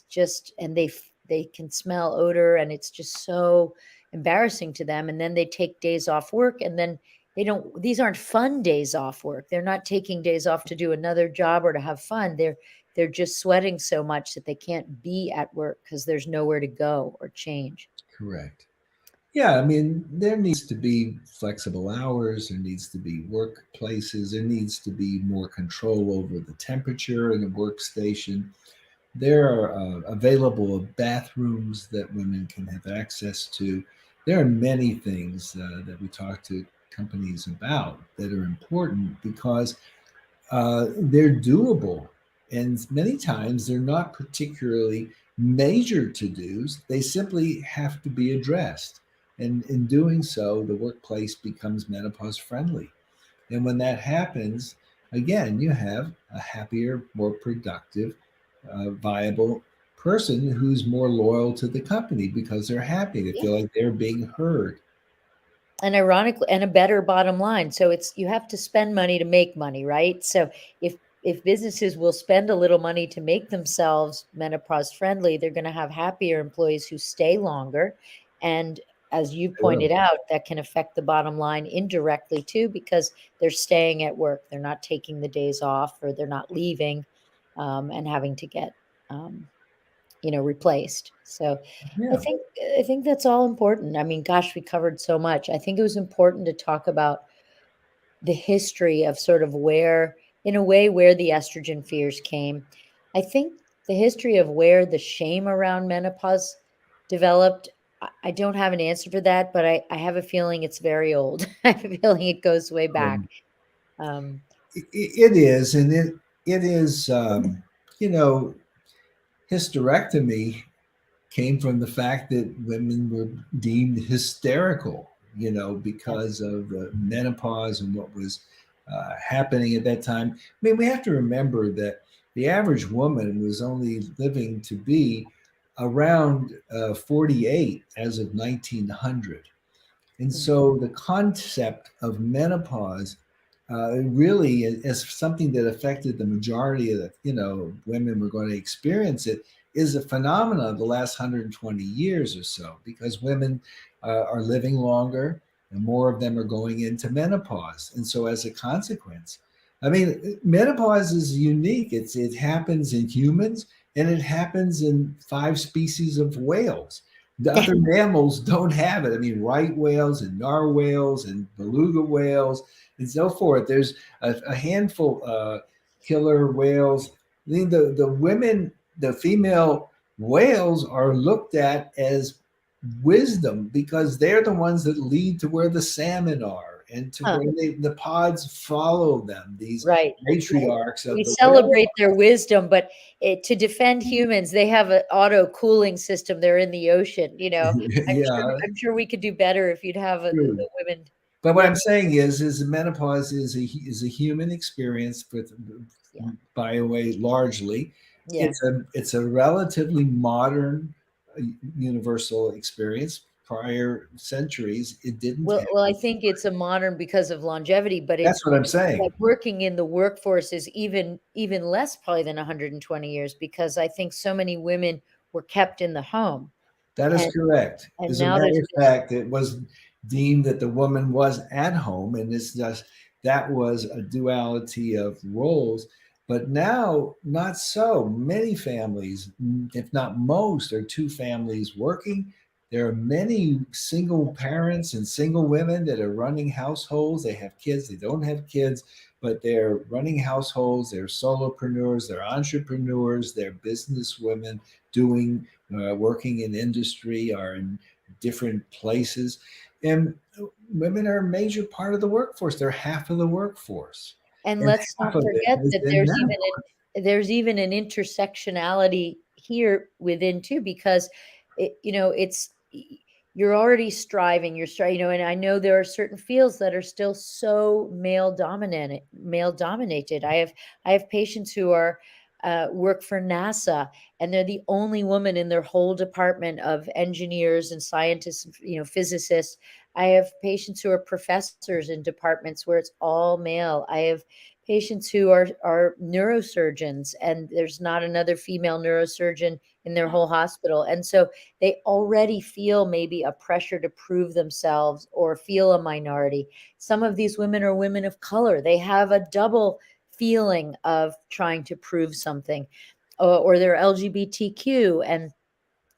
just, and they can smell odor, and it's just so embarrassing to them. And then they take days off work, and then they don't, these aren't fun days off work. They're not taking days off to do another job or to have fun. They're just sweating so much that they can't be at work because there's nowhere to go or change. Correct. Yeah, I mean, there needs to be flexible hours, there needs to be workplaces, there needs to be more control over the temperature in a workstation. There are available bathrooms that women can have access to. There are many things that we talk to companies about that are important because they're doable. And many times they're not particularly major to dos, they simply have to be addressed. And in doing so, the workplace becomes menopause friendly. And when that happens, again, you have a happier, more productive, viable person who's more loyal to the company because they're happy. They Yeah. feel like they're being heard. And ironically, and a better bottom line. So it's, you have to spend money to make money, right? So if businesses will spend a little money to make themselves menopause friendly, they're going to have happier employees who stay longer. And as you They will. pointed out, that can affect the bottom line indirectly too, because they're staying at work. They're not taking the days off, or they're not leaving and having to get um, replaced. So I Yeah. think I think that's all important. I mean, gosh, we covered so much. I think it was important to talk about the history of sort of where, in a way, where the estrogen fears came. I think the history of where the shame around menopause developed. I don't have an answer for that, but I have a feeling it's very old. I have a feeling it goes way back. Um, Um, it is, and it is, you know, hysterectomy came from the fact that women were deemed hysterical, yes. because of the menopause and what was happening at that time. I mean, we have to remember that the average woman was only living to be around 48 as of 1900. And Mm. so the concept of menopause really as something that affected the majority of the, women were going to experience it is a phenomenon of the last 120 years or so because women are living longer and more of them are going into menopause. And so as a consequence, I mean, menopause is unique. It happens in humans and it happens in 5 species of whales. The other mammals don't have it. I mean, right whales and narwhals and beluga whales and so forth. There's a handful killer whales. I mean, the women the female whales are looked at as wisdom because they're the ones that lead to where the salmon are and to Huh, where the pods follow them, these right. matriarchs We of the whale. celebrate their wisdom, but to defend humans, they have an auto cooling system. They're in the ocean. Yeah, I'm sure we could do better if you'd have true. the women. But what I'm Women, saying is menopause is a human experience with yeah, by a way largely. yeah. It's a relatively modern universal experience. Prior centuries, it didn't have. Well, I think it's a modern because of longevity, but That's it's what I'm saying. like working in the workforce is even less probably than 120 years because I think so many women were kept in the home, That is and correct. and As a now matter there's of this. fact, it was deemed that the woman was at home, and it's just that was a duality of roles. But now, not so. Many families, if not most, are two families working. There are many single That's right. parents and single women that are running households. They have kids, they don't have kids, but they're running households. They're solopreneurs, they're entrepreneurs, they're business women doing working in industry or in different places. And women are a major part of the workforce. They're half of the workforce. And And let's half not of it forget has that been menopause. there's even an intersectionality here within too, because you're already striving, and I know there are certain fields that are still so male dominated. I have patients who are work for NASA, and they're the only woman in their whole department of engineers and scientists, physicists. I have patients who are professors in departments where it's all male. I have patients who are neurosurgeons, and there's not another female neurosurgeon in their whole hospital. And so they already feel maybe a pressure to prove themselves or feel a minority. Some of these women are women of color. They have a double feeling of trying to prove something, or they're LGBTQ, and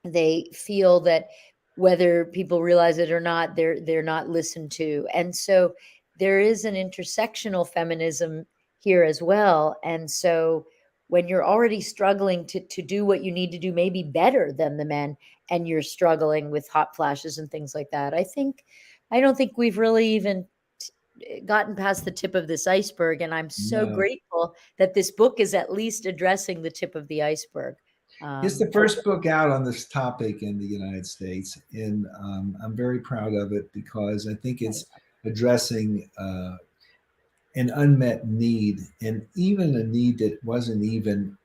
they feel that whether people realize it or not, they're not listened to. And so there is an intersectional feminism here as well. And so when you're already struggling to do what you need to do, maybe better than the men, and you're struggling with hot flashes and things like that, I don't think we've really even gotten past the tip of this iceberg. And I'm so No. grateful that this book is at least addressing the tip of the iceberg. It's the For first book out on this topic in the United States, and I'm very proud of it because I think it's addressing an unmet need, and even a need that wasn't even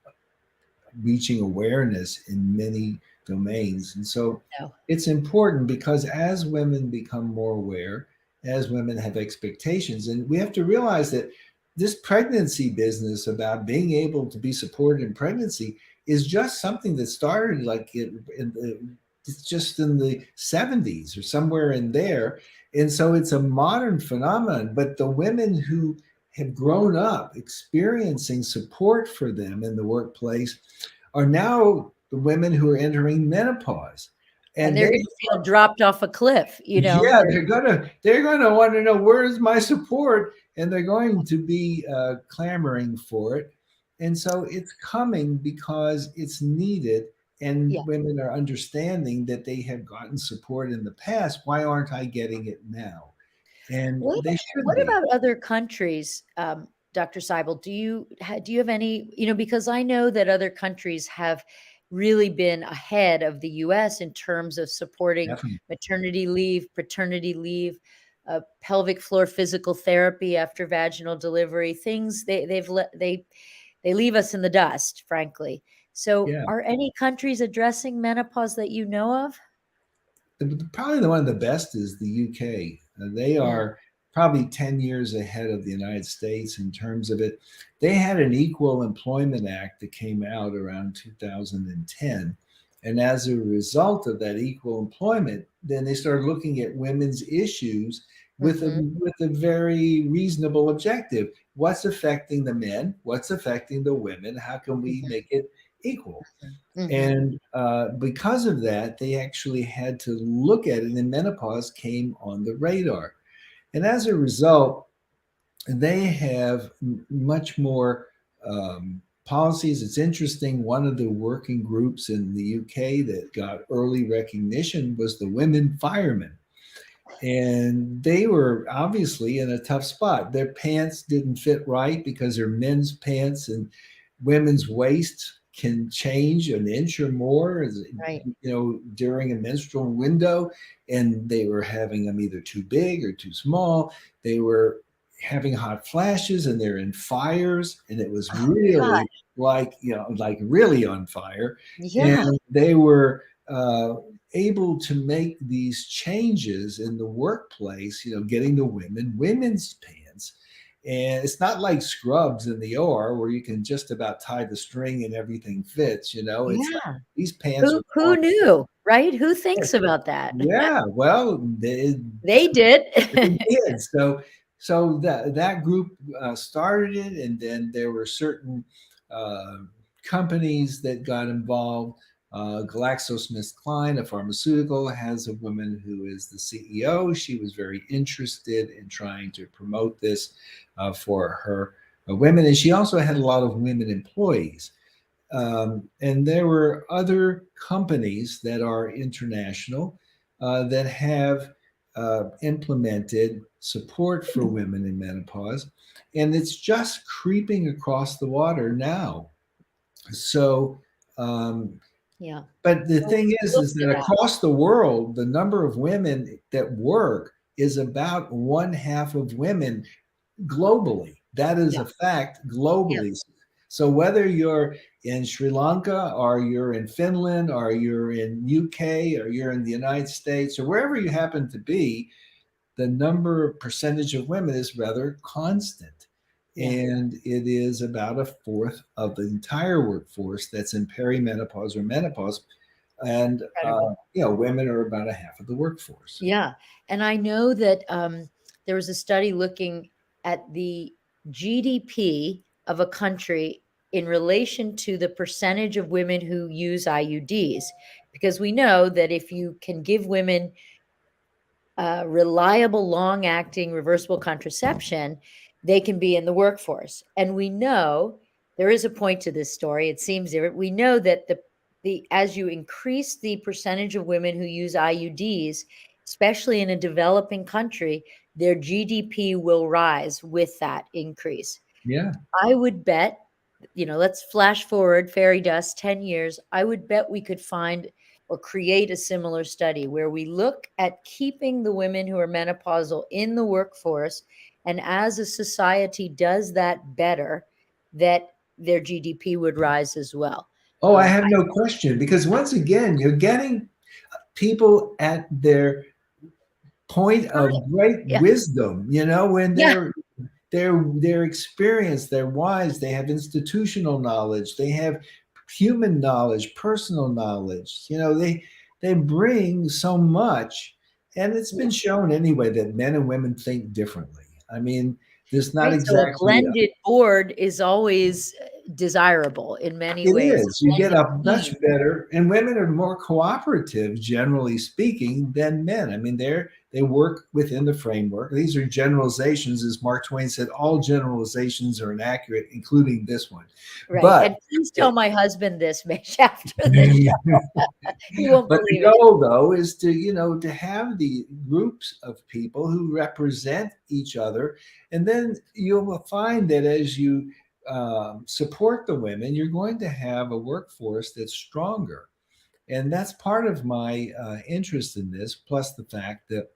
reaching awareness in many domains. And so no. it's important because as women become more aware, as women have expectations, and we have to realize that this pregnancy business about being able to be supported in pregnancy is just something that started like it's just in the 70s or somewhere in there. And so it's a modern phenomenon. But the women who have grown up experiencing support for them in the workplace are now the women who are entering menopause. And And they're they, gonna feel dropped off a cliff, yeah, they're gonna want to know where's my support, and they're going to be clamoring for it. And so it's coming because it's needed, and yeah. women are understanding that they have gotten support in the past. Why aren't I getting it now? And What they should what be. about other countries, Dr. Seibel? Do you have any, because I know that other countries have really been ahead of the US in terms of supporting Definitely. maternity leave, paternity leave, pelvic floor physical therapy after vaginal delivery, things they leave us in the dust, frankly. So, Yeah. are any countries addressing menopause that you know of? Probably the one of the best is the UK. They Mm, are probably 10 years ahead of the United States in terms of it. They had an Equal Employment Act that came out around 2010. And as a result of that equal employment, then they started looking at women's issues mhm, with a very reasonable objective. What's affecting the men? What's affecting the women? How can we mhm, make it equal? mhm. And because of that, they actually had to look at it, and menopause came on the radar. And as a result, they have much more policies. It's interesting. One of the working groups in the UK that got early recognition was the women firemen. And they were obviously in a tough spot. Their pants didn't fit right because they're men's pants, and women's waist can change an inch or more, Right. during a menstrual window. And they were having them either too big or too small. They were having hot flashes, and they're in fires, and it was Oh God. really like really on fire. Yeah. And they were able to make these changes in the workplace, getting the women's pants. And it's not like scrubs in the OR where you can just about tie the string and everything fits. It's like Yeah. these pants Who are who knew, right? Who thinks about that? yeah, well, They did. they did. So that group started it, and then there were certain uh, companies that got involved. GlaxoSmithKline, a pharmaceutical, has a woman who is the CEO. She was very interested in trying to promote this for her women, and she also had a lot of women employees. And there were other companies that are international that have implemented support for women in menopause, and it's just creeping across the water now. So, um, Yeah. but the Well, thing we look is for that that. across the world, the number of women that work is about one half of women globally. That is Yeah. a fact Yeah. globally. So whether you're in Sri Lanka or you're in Finland or you're in UK or you're in the United States or wherever you happen to be, the number percentage of women is rather constant. Yeah. And it is about a fourth of the entire workforce that's in perimenopause or menopause. And, Incredible. women are about a half of the workforce. Yeah. And I know that there was a study looking at the GDP of a country in relation to the percentage of women who use IUDs, because we know that if you can give women reliable, long acting, reversible contraception, they can be in the workforce. And we know there is a point to this story. It seems there. We know that the as you increase the percentage of women who use IUDs, especially in a developing country, their GDP will rise with that increase. Yeah. I would bet, let's flash forward fairy dust 10 years. I would bet we could find or create a similar study where we look at keeping the women who are menopausal in the workforce. And as a society does that better, that their GDP would rise as well. Oh, I have no question because once again, you're getting people at their point of great Yeah. wisdom, when Yeah. they're experienced, they're wise, they have institutional knowledge, they have human knowledge, personal knowledge. They bring so much, and it's Yeah. been shown anyway that men and women think differently. I mean, there's not Right. So a exactly blended board is always desirable in many it ways. is. You A get blended a much team. better, and women are more cooperative, generally speaking, than men. I mean, they work within the framework. These are generalizations, as Mark Twain said. All generalizations are inaccurate, including this one. Right, But and please tell my husband this, Mish, after the show. He won't but the believe it. goal, though, is to have the groups of people who represent each other, and then you'll find that as you support the women, you're going to have a workforce that's stronger. And that's part of my interest in this, plus the fact that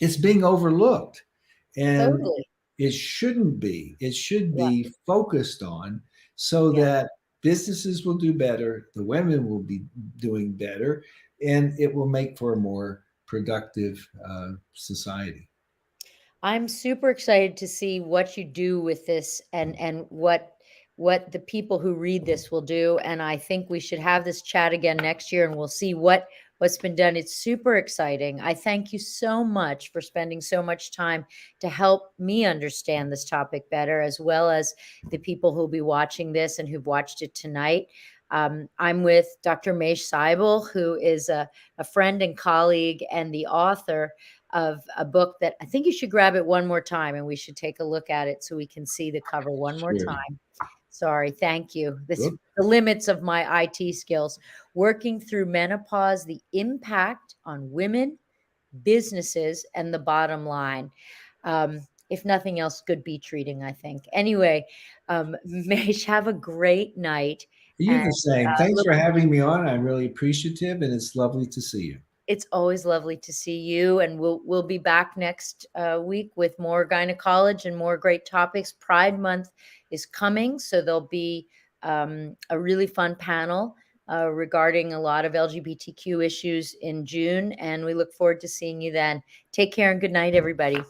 it's being overlooked. And Totally. it shouldn't be. It should Yeah, be focused on so yeah. that businesses will do better, the women will be doing better, and it will make for a more productive society. I'm super excited to see what you do with this and what the people who read this will do. And I think we should have this chat again next year and we'll see what's been done. It's super exciting. I thank you so much for spending so much time to help me understand this topic better, as well as the people who'll be watching this and who've watched it tonight. I'm with Dr. Mache Seibel, who is a friend and colleague and the author of a book that I think you should grab it one more time and we should take a look at it so we can see the cover one more Sure. time. Sorry, thank you. This Whoop. the limits of my IT skills. Working through menopause, the impact on women, businesses, and the bottom line. If nothing else, good beach reading, I think. Anyway, Mesh, have a great night. You And the same. Thanks look, for having me on. I'm really appreciative, and it's lovely to see you. it's always lovely to see you. And we'll be back next week with more gynecology and more great topics. Pride Month is coming, so there'll be a really fun panel regarding a lot of LGBTQ issues in June. And we look forward to seeing you then. Take care and good night, everybody.